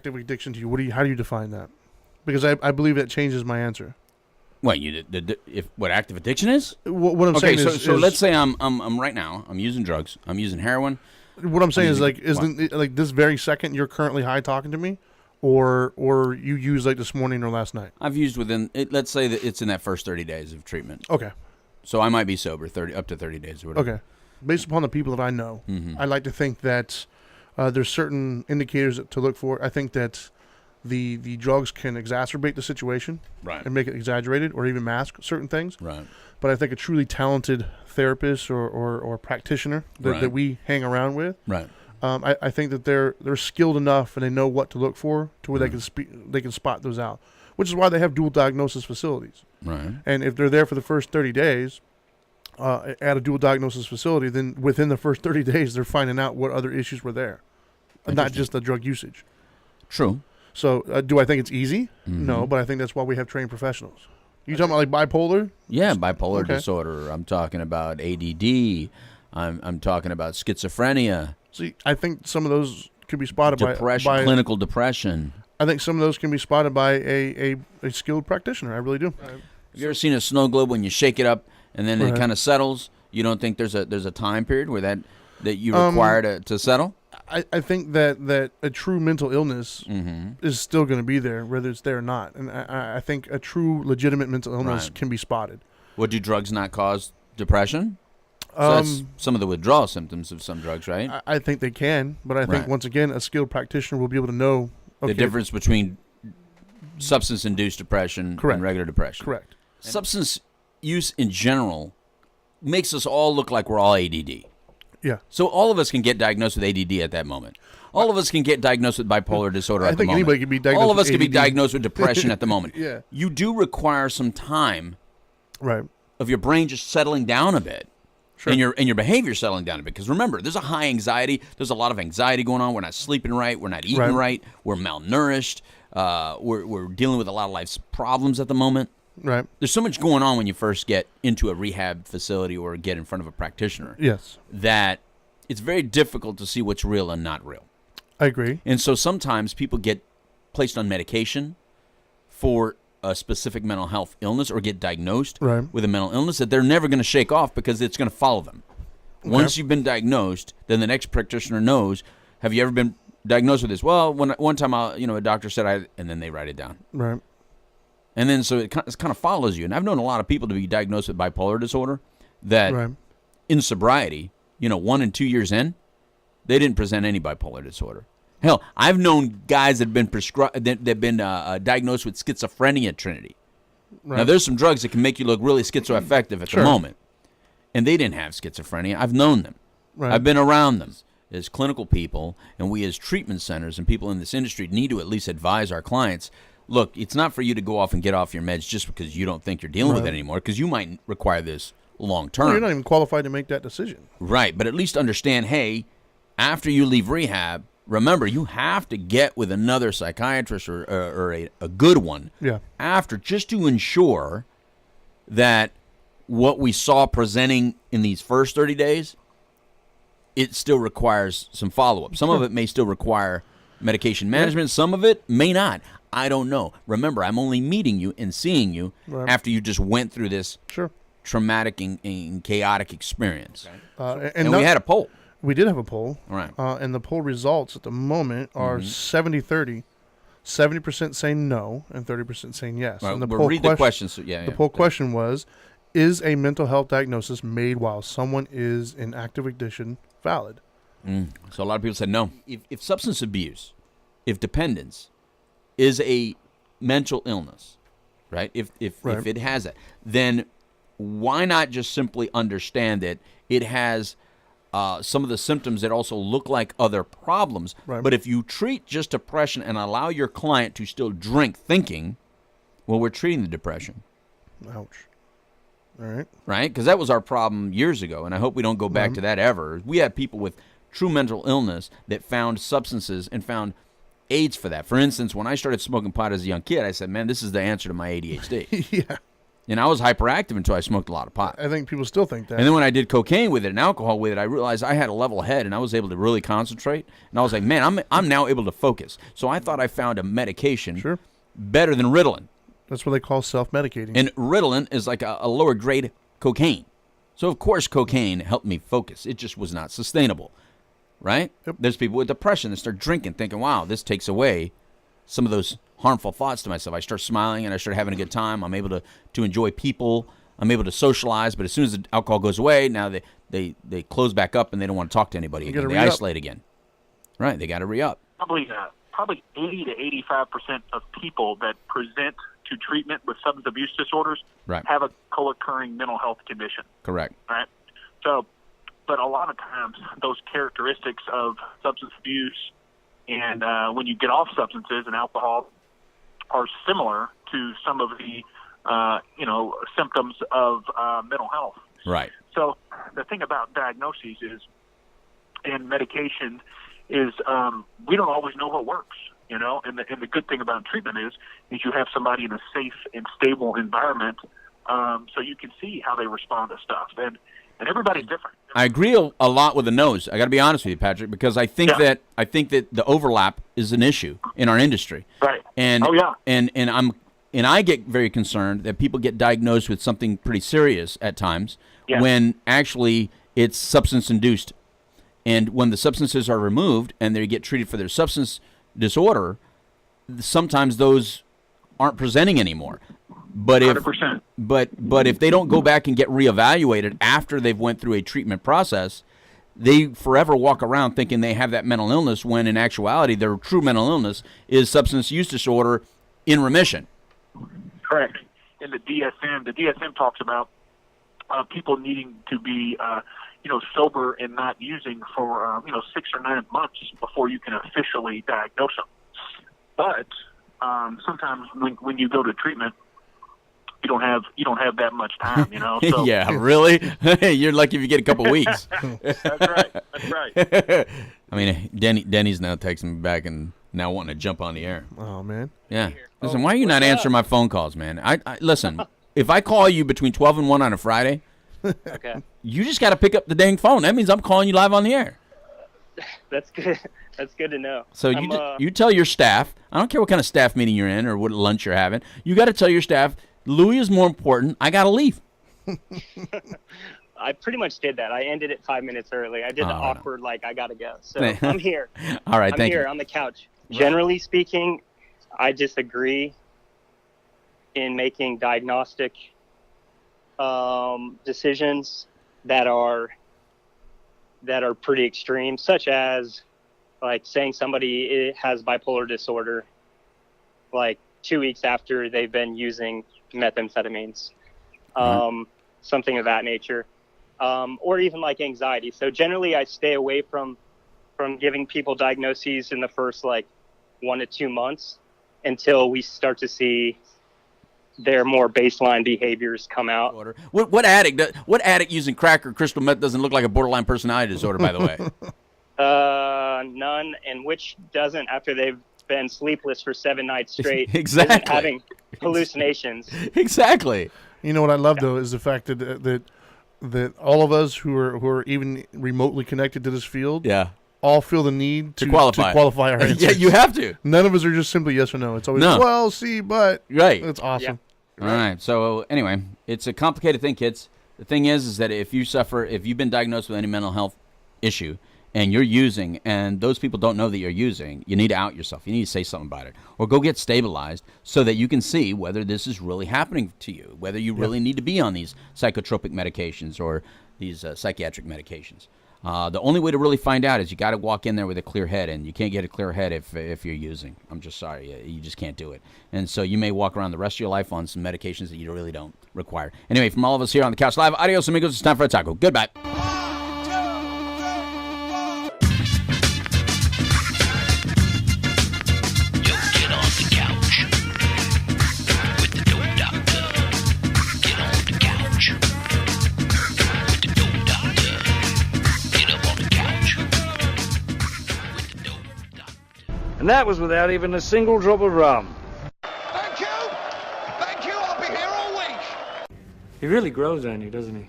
active addiction to you? How do you define that? Because I believe that changes my answer. What what active addiction is? What I'm saying is, so let's say I'm right now. I'm using drugs. I'm using heroin. What I'm saying is like this very second you're currently high talking to me, or you used like this morning or last night. I've used within it. Let's say that it's in that first 30 days of treatment. Okay. So I might be sober up to 30 days or whatever. Okay. Based upon the people that I know, I like to think that there's certain indicators to look for. I think that the drugs can exacerbate the situation, right, and make it exaggerated or even mask certain things. Right. But I think a truly talented therapist or practitioner that we hang around with, right. I think that they're skilled enough and they know what to look for to where they can spot those out, which is why they have dual diagnosis facilities. Right. And if they're there for the first 30 days at a dual diagnosis facility, then within the first 30 days they're finding out what other issues were there, not just the drug usage. True. So do I think it's easy? No, but I think that's why we have trained professionals. You talking about like bipolar? Yeah, bipolar disorder. I'm talking about ADD. I'm talking about schizophrenia. See, I think some of those could be spotted by clinical depression. I think some of those can be spotted by a skilled practitioner. I really do. Have you ever seen a snow globe when you shake it up and then it kind of settles? You don't think there's a time period where that you require to settle? I think that a true mental illness is still going to be there, whether it's there or not. And I think a true legitimate mental illness can be spotted. Well, do drugs not cause depression? So that's some of the withdrawal symptoms of some drugs, right? I think they can, but I think, once again, a skilled practitioner will be able to know the difference between substance-induced depression and regular depression. Correct. Substance use in general makes us all look like we're all ADD. Yeah. So all of us can get diagnosed with ADD at that moment. All of us can get diagnosed with bipolar disorder at the moment. I think anybody can be diagnosed with ADD. All of us can be diagnosed with depression at the moment. Yeah. You do require some time of your brain just settling down a bit. Sure. And your behavior settling down a bit. Because remember, there's a high anxiety. There's a lot of anxiety going on. We're not sleeping right. We're not eating right. We're malnourished. We're dealing with a lot of life's problems at the moment. Right. There's so much going on when you first get into a rehab facility or get in front of a practitioner. Yes. That it's very difficult to see what's real and not real. I agree. And so sometimes people get placed on medication for a specific mental health illness or get diagnosed with a mental illness that they're never going to shake off because it's going to follow them. Okay. Once you've been diagnosed, then the next practitioner knows, have you ever been diagnosed with this? Well, one time a doctor said and then they write it down. Right. And then so it kind of follows you. And I've known a lot of people to be diagnosed with bipolar disorder that in sobriety, 1 and 2 years in, they didn't present any bipolar disorder. Hell, I've known guys that have been diagnosed with schizophrenia at Trinity. Right. Now, there's some drugs that can make you look really schizoaffective at the moment. And they didn't have schizophrenia. I've known them. Right. I've been around them as clinical people, and we as treatment centers and people in this industry need to at least advise our clients, look, it's not for you to go off and get off your meds just because you don't think you're dealing with it anymore, because you might require this long term. Well, you're not even qualified to make that decision. Right, but at least understand, hey, after you leave rehab, remember, you have to get with another psychiatrist or a good one after, just to ensure that what we saw presenting in these first 30 days, it still requires some follow-up. Some of it may still require medication management. Some of it may not. I don't know. Remember, I'm only meeting you and seeing you after you just went through this traumatic and chaotic experience. And we had a poll. We did have a poll. Right. And the poll results at the moment are 70-30. 70% saying no and 30% saying yes. Right. And we'll read the questions. The poll question was, is a mental health diagnosis made while someone is in active addiction valid? So a lot of people said no. If substance abuse, if dependence is a mental illness, right? If it has that, then why not just simply understand that it has some of the symptoms that also look like other problems. Right. But if you treat just depression and allow your client to still drink thinking, well, we're treating the depression. Ouch. All right. Right? Because that was our problem years ago, and I hope we don't go back to that ever. We had people with true mental illness that found substances and found aids for that. For instance, when I started smoking pot as a young kid, I said, man, this is the answer to my ADHD. Yeah. And I was hyperactive until I smoked a lot of pot. I think people still think that. And then when I did cocaine with it and alcohol with it, I realized I had a level head and I was able to really concentrate. And I was like, man, I'm now able to focus. So I thought I found a medication better than Ritalin. That's what they call self-medicating. And Ritalin is like a lower grade cocaine. So, of course, cocaine helped me focus. It just was not sustainable, right? Yep. There's people with depression that start drinking thinking, wow, this takes away some of those harmful thoughts to myself. I start smiling and I start having a good time. I'm able to enjoy people. I'm able to socialize. But as soon as the alcohol goes away, now they close back up and they don't want to talk to anybody again. They isolate again. Right, they got to re-up. Probably 80 to 85% of people that present to treatment with substance abuse disorders have a co-occurring mental health condition. Correct. Right. So, but a lot of times those characteristics of substance abuse and when you get off substances and alcohol are similar to some of the symptoms of mental health. Right. So the thing about diagnoses and medication is we don't always know what works. And the good thing about treatment is you have somebody in a safe and stable environment, so you can see how they respond to stuff. And everybody's different. I agree a lot with the nose. I got to be honest with you, Patrick, because I think that the overlap is an issue in our industry. Right. And and I get very concerned that people get diagnosed with something pretty serious at times when actually it's substance induced. And when the substances are removed and they get treated for their substance disorder, sometimes those aren't presenting anymore. But if 100%. but if they don't go back and get reevaluated after they've went through a treatment process, they forever walk around thinking they have that mental illness when in actuality their true mental illness is substance use disorder in remission. Correct. In the DSM talks about people needing to be sober and not using for 6 or 9 months before you can officially diagnose them. But sometimes when you go to treatment, you don't have that much time, So. Yeah, really? You're lucky if you get a couple weeks. That's right. I mean, Denny's now texting me back and now wanting to jump on the air. Oh man. Yeah. Listen, why are you not answering my phone calls, man? I listen. If I call you between 12 and 1 on a Friday, okay, you just got to pick up the dang phone. That means I'm calling you live on the air. That's good. That's good to know. So you tell your staff. I don't care what kind of staff meeting you're in or what lunch you're having. You got to tell your staff, Louis is more important. I got to leave. I pretty much did that. I ended it 5 minutes early. I did the awkward, like, I got to go. So I'm here. All right, I'm here on the couch. Generally speaking, I disagree in making diagnostic decisions that are pretty extreme, such as like saying somebody has bipolar disorder like 2 weeks after they've been using methamphetamines, something of that nature, or even like anxiety. So generally I stay away from giving people diagnoses in the first like 1 to 2 months until we start to see their more baseline behaviors come out. What addict using crack or crystal meth doesn't look like a borderline personality disorder, by the way? None, and which doesn't after they've been sleepless for 7 nights straight. Exactly. Isn't having hallucinations. Exactly. You know what I love though is the fact that all of us who are even remotely connected to this field, all feel the need to qualify our answers. Yeah, you have to. None of us are just simply yes or no. It's always well, see, but It's awesome. Yeah. All right. So anyway, it's a complicated thing, kids. The thing is that if you've been diagnosed with any mental health issue and you're using, and those people don't know that you're using, you need to out yourself. You need to say something about it, or go get stabilized so that you can see whether this is really happening to you, whether you really need to be on these psychotropic medications or these psychiatric medications. The only way to really find out is you got to walk in there with a clear head, and you can't get a clear head if you're using. I'm just sorry. You just can't do it. And so you may walk around the rest of your life on some medications that you really don't require. Anyway, from all of us here on the Couch Live, adios amigos. It's time for a taco. Goodbye. And that was without even a single drop of rum. Thank you. I'll be here all week. He really grows on you, doesn't he?